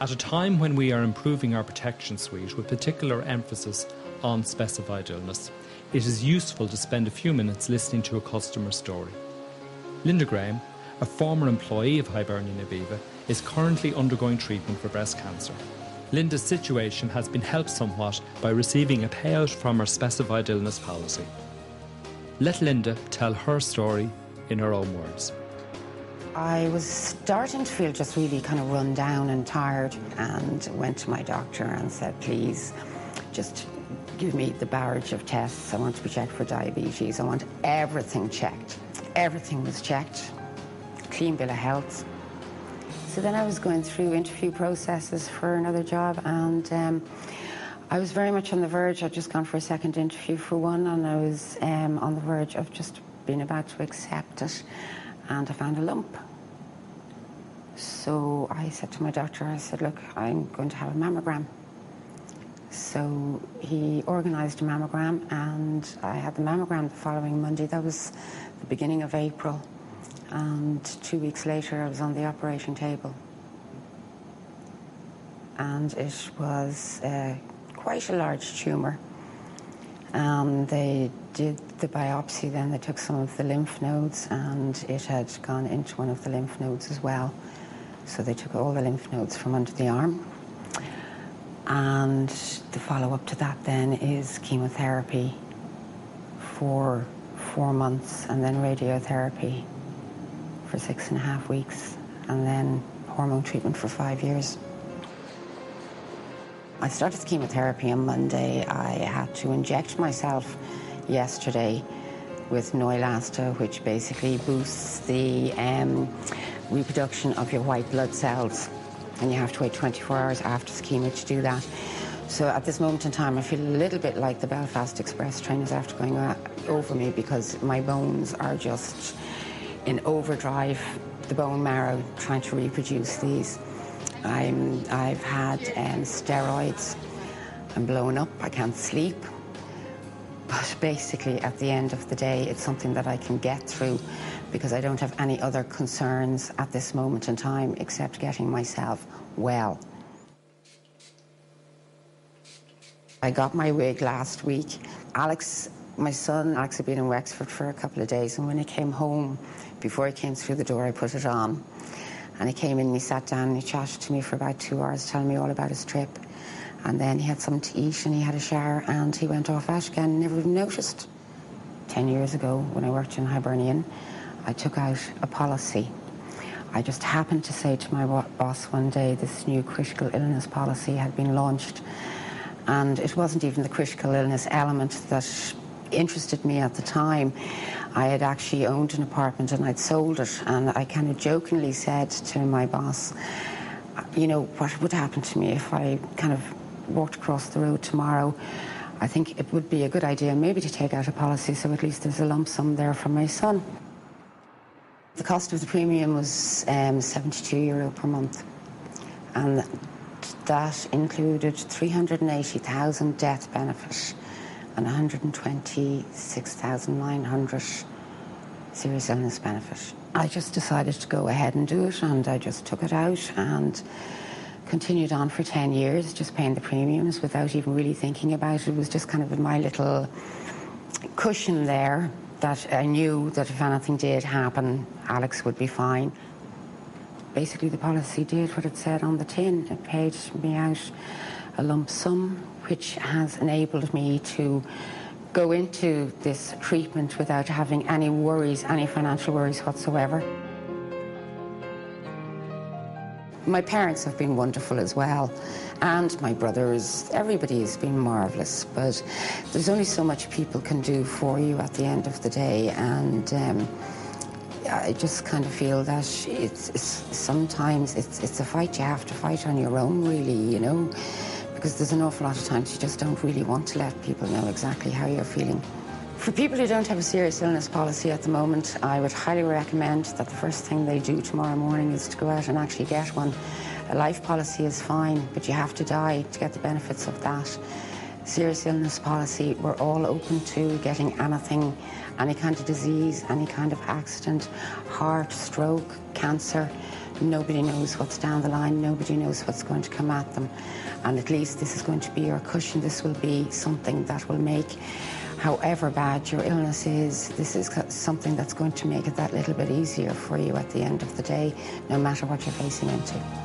At a time when we are improving our protection suite with particular emphasis on specified illness, it is useful to spend a few minutes listening to a customer story. Linda Graham, a former employee of Hibernian Aviva, is currently undergoing treatment for breast cancer. Linda's situation has been helped somewhat by receiving a payout from her specified illness policy. Let Linda tell her story in her own words. I was starting to feel just really kind of run down and tired, and went to my doctor and said, please, just give me the barrage of tests. I want to be checked for diabetes. I want everything checked. Everything was checked. Clean bill of health. So then I was going through interview processes for another job, and I was very much on the verge. I'd just gone for a second interview for one, and I was on the verge of just being about to accept it, and I found a lump. So I said to my doctor, I said, look, I'm going to have a mammogram. So he organised a mammogram, and I had the mammogram the following Monday. That was the beginning of April. And 2 weeks later, I was on the operating table. And it was quite a large tumour. They did the biopsy then. They took some of the lymph nodes, and it had gone into one of the lymph nodes as well. So they took all the lymph nodes from under the arm. And the follow-up to that then is chemotherapy for 4 months, and then radiotherapy for 6.5 weeks, and then hormone treatment for 5 years. I started the chemotherapy on Monday. I had to inject myself yesterday with Neulasta, which basically boosts the reproduction of your white blood cells, and you have to wait 24 hours after the chemo to do that. So at this moment in time, I feel a little bit like the Belfast Express train is after going over me, because my bones are just in overdrive, the bone marrow, trying to reproduce these. I've had steroids. I'm blown up. I can't sleep. But basically, at the end of the day, it's something that I can get through, because I don't have any other concerns at this moment in time except getting myself well. I got my wig last week. Alex, my son, Alex had been in Wexford for a couple of days, and when he came home, before he came through the door, I put it on. And he came in and he sat down and he chatted to me for about 2 hours, telling me all about his trip. And then he had something to eat and he had a shower, and he went off out again, never even noticed. 10 years ago, when I worked in Hibernian, I took out a policy. I just happened to say to my boss one day, this new critical illness policy had been launched. And it wasn't even the critical illness element that interested me at the time. I had actually owned an apartment and I'd sold it, and I kind of jokingly said to my boss, you know, what would happen to me if I kind of walked across the road tomorrow? I think it would be a good idea maybe to take out a policy, so at least there's a lump sum there for my son. The cost of the premium was €72 per month, and that included 380,000 death benefit and 126,900 serious illness benefit. I just decided to go ahead and do it, and I just took it out and continued on for 10 years, just paying the premiums without even really thinking about it. It was just kind of my little cushion there, that I knew that if anything did happen, Alex would be fine. Basically, the policy did what it said on the tin. It paid me out a lump sum, which has enabled me to go into this treatment without having any worries, any financial worries whatsoever. My parents have been wonderful as well, and my brothers. Everybody has been marvellous, but there's only so much people can do for you at the end of the day, and I just kind of feel that sometimes it's a fight you have to fight on your own, really, you know, because there's an awful lot of times you just don't really want to let people know exactly how you're feeling. For people who don't have a serious illness policy at the moment, I would highly recommend that the first thing they do tomorrow morning is to go out and actually get one. A life policy is fine, but you have to die to get the benefits of that. Serious illness policy, we're all open to getting anything, any kind of disease, any kind of accident, heart, stroke, cancer, Nobody knows what's down the line, nobody knows what's going to come at them. And at least this is going to be your cushion. This will be something that will make, however bad your illness is, this is something that's going to make it that little bit easier for you at the end of the day, no matter what you're facing into.